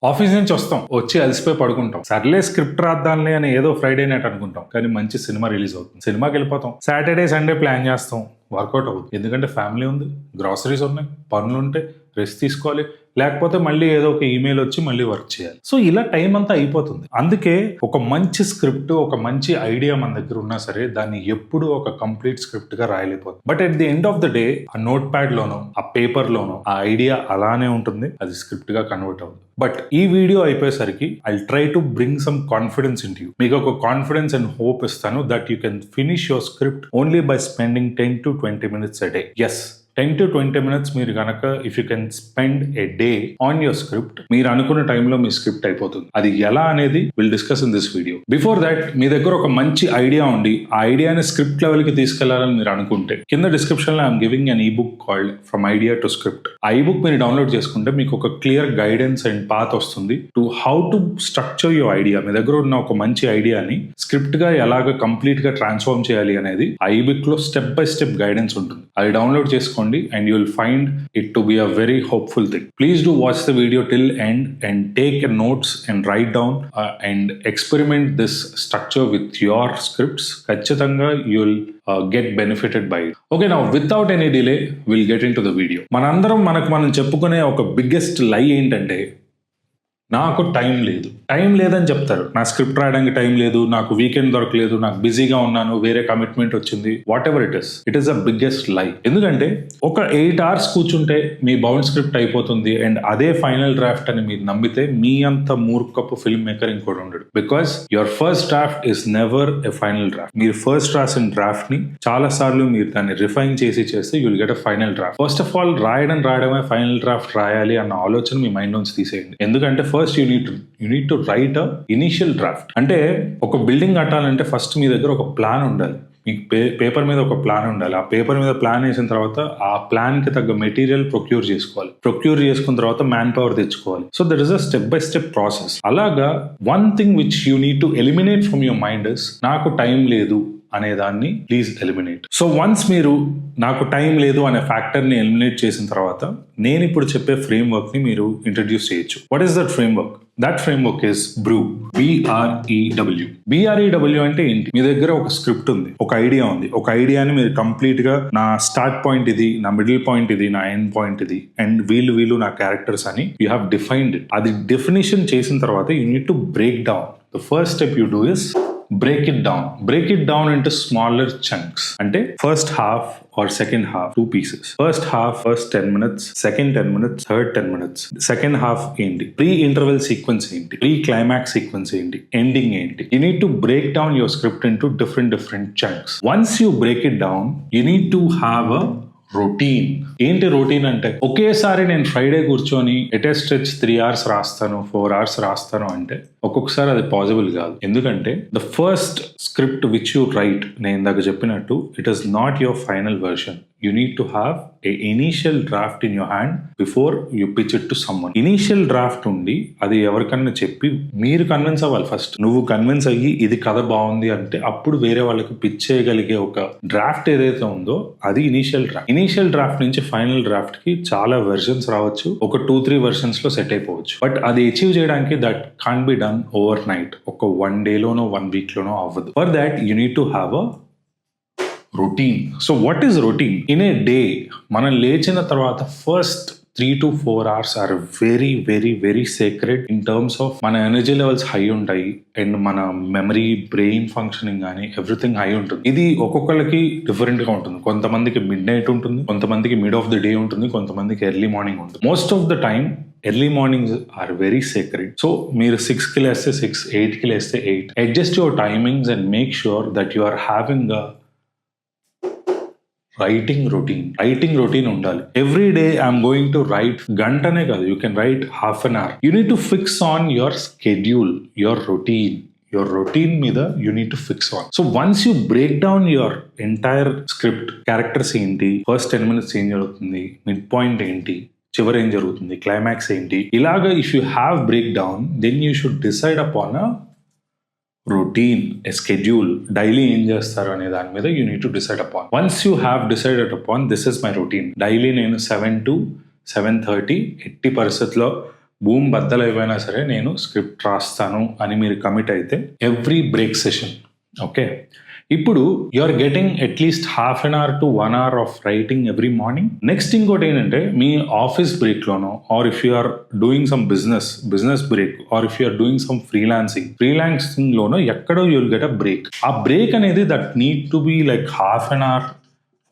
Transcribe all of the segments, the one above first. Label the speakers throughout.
Speaker 1: Office నుంచి వస్తాం, వచ్చి అలసిపోయి పడుకుంటాం. సర్లే స్క్రిప్ట్ రాద్దాంలే అని ఏదో ఫ్రైడే నైట్ అనుకుంటాం, కానీ మంచి సినిమా రిలీజ్ అవుతుంది, సినిమాకి వెళ్ళిపోతాం. సాటర్డే సండే ప్లాన్ చేస్తాం, వర్కౌట్ అవుతుంది. ఎందుకంటే ఫ్యామిలీ ఉంది, గ్రాసరీస్ ఉన్నాయి, పనులు ఉంటే రెస్ట్ తీసుకోవాలి, లేకపోతే మళ్ళీ ఏదో ఒక ఈమెయిల్ వచ్చి మళ్ళీ వర్క్ చేయాలి. సో ఇలా టైం అంతా అయిపోతుంది. అందుకే ఒక మంచి స్క్రిప్ట్, ఒక మంచి ఐడియా మన దగ్గర ఉన్నా సరే దాన్ని ఎప్పుడు ఒక కంప్లీట్ స్క్రిప్ట్ గా రాయలేకపోతుంది. But at the end of the day ఆ నోట్ ప్యాడ్ లోనో ఆ పేపర్ లోనో ఆ ఐడియా అలానే ఉంటుంది, అది స్క్రిప్ట్ గా కన్వర్ట్ అవుతుంది. బట్ ఈ వీడియో అయిపోయేసరికి I try to bring some confidence in you. మీకు ఒక కాన్ఫిడెన్స్ అండ్ హోప్ ఇస్తాను that you can finish your script only by spending 10 to 20 minutes a day. Yes, 10 to 20 minutes మీరు కనుక if you can spend a day on your script, మీరు అనుకున్న టైంలో మీ script అయిపోతుంది. అది ఎలా అనేది will discuss in this video. Before that, మీ దగ్గర ఒక మంచి ఐడియా ఉండి ఆ ఐడియాని స్క్రిప్ట్ లెవెల్ కి తీసుకెళ్లాలని మీరు అనుకుంటే కింద డిస్క్రిప్షన్ లో I'm giving an ebook called from idea to script. ఆ ఈ బుక్ మీరు డౌన్లోడ్ చేసుకుంటే మీకు ఒక క్లియర్ గైడెన్స్ అండ్ పాత్ వస్తుంది to how to structure your idea. మీ దగ్గర ఉన్న ఒక మంచి ఐడియాని స్క్రిప్ట్ గా ఎలాగ కంప్లీట్ గా ట్రాన్స్ఫార్మ్ చేయాలి అనేది ఆ ఈ బుక్ లో స్టెప్ బై స్టెప్ గైడెన్స్ ఉంటుంది. అది డౌన్లోడ్ చేసుకోండి and you will find it to be a very hopeful thing. Please do watch the video till end and take notes and write down and experiment this structure with your scripts. Kachchitanga you will get benefited by it. Okay, now without any delay we'll get into the video. Manandaram మనం చెప్పుకునే ఒక biggest లై ఏంటంటే నాకు time లేదని చెప్తారు. నా script రాయడానికి టైం లేదు, నాకు వీకెండ్ దొరకలేదు, నాకు బిజీగా ఉన్నాను, వేరే కమిట్మెంట్ వచ్చింది, what ever it is a biggest లై. ఎందుకంటే ఒక 8 hours కూర్చుంటే మీ బౌండ్ స్క్రిప్ట్ అయిపోతుంది అండ్ అదే ఫైనల్ డ్రాఫ్ట్ అని మీరు నమ్మితే మీ అంత మూర్ఖపు ఫిల్మ్ మేకర్ ఇంకోటి ఉండడు. Because your first draft is never a final draft. మీరు ఫస్ట్ రాసిన డ్రాఫ్ట్ ని చాలా సార్లు మీరు దాన్ని రిఫైన్ చేసి చేస్తే you will get a final draft. First of all రాయడమే ఫైనల్ డ్రాఫ్ట్ రాయాలి అన్న ఆలోచన మీ మైండ్ నుంచి తీసేయండి. ఎందుకంటే first you need to write a initial draft. అంటే ఒక బిల్డింగ్ కట్టాలంటే ఫస్ట్ మీ దగ్గర ఒక ప్లాన్ ఉండాలి, మీకు పేపర్ మీద ఒక ప్లాన్ ఉండాలి. ఆ పేపర్ మీద ప్లాన్ వేసిన తర్వాత ఆ ప్లాన్ కి తగ్గ మెటీరియల్ ప్రొక్యూర్ చేసుకున్న తర్వాత మ్యాన్ పవర్ తెచ్చుకోవాలి. So that is a step by step process. అలాగా one thing which you need to eliminate from your mind is నాకు టైం లేదు అనే దాన్ని ప్లీజ్ ఎలిమినేట్. సో వన్స్ మీరు నాకు టైం లేదు అనే ఫ్యాక్టర్ ని ఎలిమినేట్ చేసిన తర్వాత నేను ఇప్పుడు చెప్పే ఫ్రేమ్ వర్క్ ని మీరు ఇంట్రడ్యూస్ చేయొచ్చు. What is that frame work? That frame work is Bru. BREW అంటే ఏంటి? మీ దగ్గర ఒక స్క్రిప్ట్ ఉంది, ఒక ఐడియా ఉంది. ఒక ఐడియాని మీరు కంప్లీట్ గా నా స్టార్ట్ పాయింట్ ఇది, నా మిడిల్ పాయింట్ ఇది, నా ఎండ్ పాయింట్ ఇది అండ్ వీళ్ళు నా క్యారెక్టర్స్ అని యూ హ్యావ్ డిఫైన్డ్ ఇట్. అది డెఫినేషన్ చేసిన తర్వాత you need to break down. The first step you do is break it down into smaller chunks. Ante first half or second half, 2 pieces. First half, first 10 minutes, second 10 minutes, third 10 minutes. Second half enti, pre-interval sequence enti, pre-climax sequence enti, ending enti. You need to break down your script into different chunks. Once you break it down, you need to have a routine. ఏంటి routine అంటే ఒకేసారి నేను Friday కూర్చొని ఎటే stretch 3 hours రాస్తాను, 4 hours రాస్తాను అంటే ఒక్కొక్కసారి అది పాసిబుల్ కాదు. ఎందుకంటే the first script which you right, నేను ఇందాక చెప్పినట్టు, it is not your final version. You need to have a initial draft in your hand before you pitch it to someone. Initial draft ఉండి అది ఎవరికన్నా చెప్పి మీరు కన్విన్స్ అవ్వాలి. First నువ్వు కన్విన్స్ అయ్యి ఇది కథ బాగుంది అంటే అప్పుడు వేరే వాళ్ళకి పిచ్ చేయగలిగే ఒక డ్రాఫ్ట్ ఏదైతే ఉందో అది ఇనిషియల్ డ్రాఫ్ట్. ఇనిషియల్ డ్రాఫ్ట్ నుంచి ఫైనల్ డ్రాఫ్ట్ కి చాలా వెర్షన్స్ రావచ్చు, ఒక 2-3 వెర్షన్స్ లో సెట్ అయిపోవచ్చు. బట్ అది అచీవ్ చేయడానికి that can't be done overnight. ఒక 1 day లోనో 1 week లోనో అవ్వదు. For that you need to have a routine. So what is routine? In a day మనం లేచిన తర్వాత first 3 to 4 hours are very very very secret in terms of మన energy levels high ఉంటాయి and మన memory, brain functioning కానీ everything high ఉంటుంది. ఇది ఒక్కొక్కరికి డిఫరెంట్ గా ఉంటుంది. కొంతమందికి మిడ్ నైట్ ఉంటుంది, కొంతమందికి మిడ్ ఆఫ్ ద డే ఉంటుంది, కొంతమందికి ఎర్లీ మార్నింగ్ ఉంటుంది. Most of the time early mornings are very sacred. So మీరు 6కి లేస్తే 6, 8కి లేస్తే 8. Adjust your timings and make sure that you are having a writing routine ఉండాలి. Every day I'm going to write. గంటనే కాదు, you can write half an hour. You need to fix on your schedule, your routine మీద you need to fix on. So once you break down your entire script, characters ఏంటి, first 10 minutes ఏం జరుగుతుంది, mid point ఏంటి, చివరి ఏం జరుగుతుంది, climax ఏంటి, ఇలాగా if you have break down then you should decide upon a routine, a schedule. Daily ఏం చేస్తారు అనే దాని మీద you need to decide upon. Once you have decided upon this is my routine, daily నేను 7 to 7:30 ఎట్టి పరిస్థితిలో భూమి బద్దలైపోయినా సరే నేను స్క్రిప్ట్ రాస్తాను అని మీరు కమిట్ అయితే ఎవ్రీ బ్రేక్ సెషన్, ఓకే, ఇప్పుడు you are getting at least half an hour to 1 hour of writing every morning. Next ఇంకోటి ఏంటంటే మీ ఆఫీస్ బ్రేక్లోనో or if you are doing some business break or if you are doing some freelancing లోనో ఎక్కడో you will get a break. ఆ break అనేది that need to be like half an hour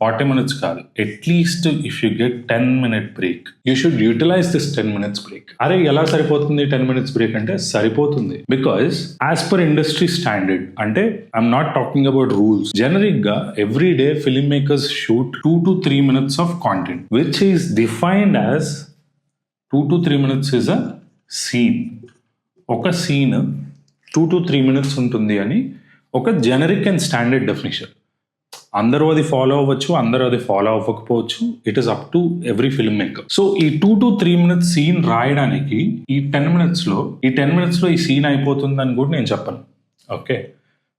Speaker 1: 40 minutes కాదు, at least if you get 10-minute break you should utilize this 10 minutes break. అరే ఎలా సరిపోతుంది 10 minutes break అంటే సరిపోతుంది, because as per industry standard, అంటే I'm not talking about rules, generic గా every day film makers shoot 2 to 3 minutes of content which is defined as 2 to 3 minutes is a scene. ఒక scene 2 to 3 minutes ఉంటుంది అని ఒక generic and standard definition. అందరూ అది follow అవ్వచ్చు, అందరూ అది ఫాలో అవ్వకపోవచ్చు, it is up to every film maker. So ఈ 2 to 3 minutes సీన్ రాయడానికి ఈ 10 minutes లో ఈ సీన్ అయిపోతుంది అని కూడా నేను చెప్పను, ఓకే.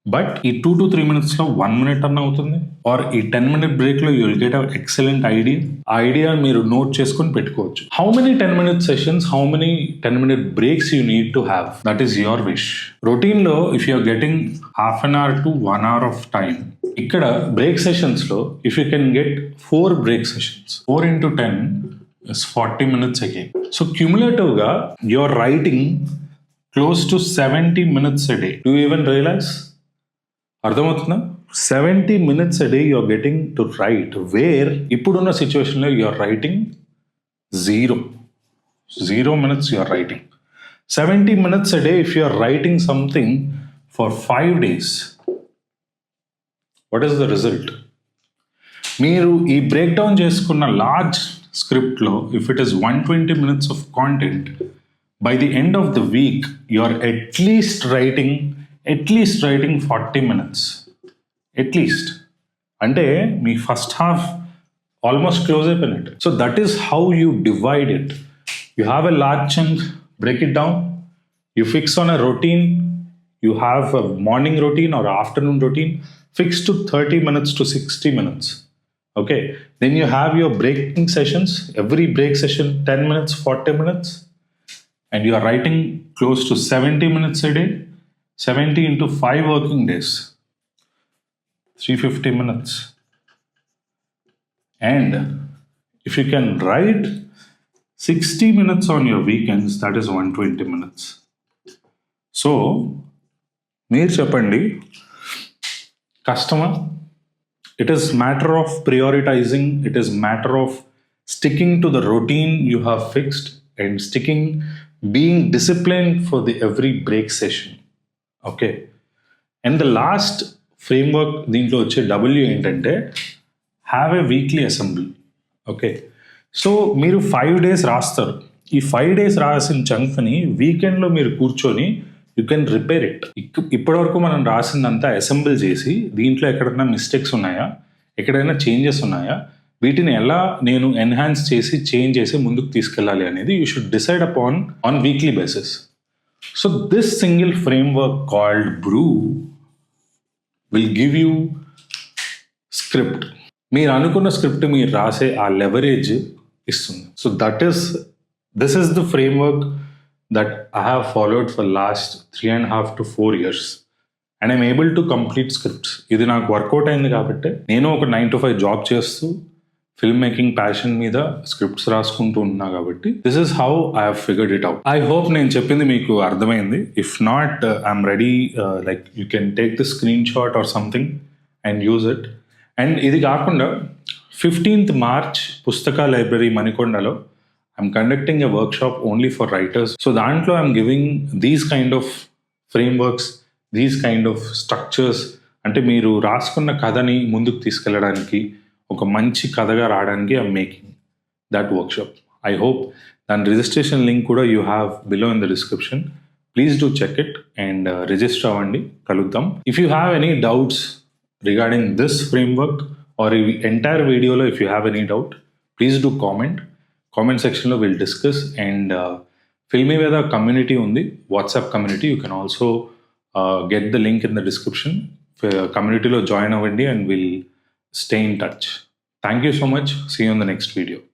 Speaker 1: బట్ ఈ 2 to 3 minutes లో 1 minute అన్న అవుతుంది, ఆర్ ఈ 10-minute బ్రేక్ లో you will get a excellent idea. ఆ ఐడియా మీరు నోట్ చేసుకొని పెట్టుకోవచ్చు. How many 10-minute sessions, how many 10-minute breaks you need to have, that is your wish. Routine లో if you are getting half an hour to 1 hour of time, ఇక్కడ break sessions లో if you can get 4 break sessions, 4 into 10 is 40 minutes again. So cumulative గా you are writing close to 70 minutes a day. Do you even realize? అర్థమవుతుందా? 70 minutes a day you're getting to write, where ఇప్పుడున్న సిచ్యువేషన్లో you are writing 0 minutes you're writing. 70 minutes a day if you're writing something for 5 days, what is the result? మీరు ఈ break down చేసుకున్న large స్క్రిప్ట్లో if it is 120 minutes of content, by the end of the week you are at least writing 40 minutes at least. అంటే మీ first half almost close అయిపోయినట్టు. So that is how you divide it. You have a large chunk, break it down, you fix on a routine, you have a morning routine are afternoon routine fix to 30 minutes to 60 minutes. Okay, then you have your breaking sessions, every break session 10 minutes, 40 minutes, and you are writing close to 70 minutes a day. 70 into 5 working days, 350 minutes. And if you can write 60 minutes on your weekends, that is 120 minutes. So, మీరు చెప్పండి, కష్టమా? It is matter of prioritizing, it is matter of sticking to the routine you have fixed and being disciplined for the every break session. Okay. And the last framework దీంట్లో వచ్చే W ఏంటంటే have a weekly assembly. Okay, so మీరు 5 days రాస్తారు. ఈ 5 days రాసిన చంక్ని వీకెండ్లో మీరు కూర్చొని యూ కెన్ రిపేర్ ఇట్. ఇప్పటివరకు మనం రాసిందంతా అసెంబుల్ చేసి దీంట్లో ఎక్కడైనా మిస్టేక్స్ ఉన్నాయా, ఎక్కడైనా చేంజెస్ ఉన్నాయా, వీటిని ఎలా నేను ఎన్హాన్స్ చేసి చేంజ్ చేసి ముందుకు తీసుకెళ్ళాలి అనేది you should decide on weekly basis. So this single framework called Brew will give you script. మీరు అనుకున్న స్క్రిప్ట్ మీరు రాసే ఆ లెవరేజ్ ఇస్తుంది. So this is the framework that I have followed for last 3.5 to 4 years and I'm able to complete scripts. ఇది నాకు work out అయింది కాబట్టి నేను ఒక 9 to 5 జాబ్ చేస్తూ ఫిల్మ్ మేకింగ్ ప్యాషన్ మీద స్క్రిప్ట్స్ రాసుకుంటూ ఉన్నా కాబట్టి this is how I have figured it out. I hope నేను చెప్పింది మీకు అర్థమైంది. If not, I'm ready, like you can take the screen shot or something and use it. And ఇది కాకుండా 15th March పుస్తక లైబ్రరీ మణికొండలో I'm conducting a workshop only for writers. So దాంట్లో I'm giving these kind of frameworks, these kind of structures. అంటే మీరు రాసుకున్న కథని ముందుకు తీసుకెళ్ళడానికి, ఒక మంచి కథగా రావడానికి I'm making that workshop. I hope దాని రిజిస్ట్రేషన్ లింక్ కూడా you have below in the description. Please do check it and register అవ్వండి. కలుద్దాం. If you have any doubts regarding this framework or ఈ ఎంటైర్ వీడియోలో if you have any doubt please do comment సెక్షన్లో will discuss. And Filmy Veda community ఉంది, WhatsApp community. You can also get the link in the description. కమ్యూనిటీలో join అవ్వండి and we'll stay in touch. Thank you so much. See you in the next video.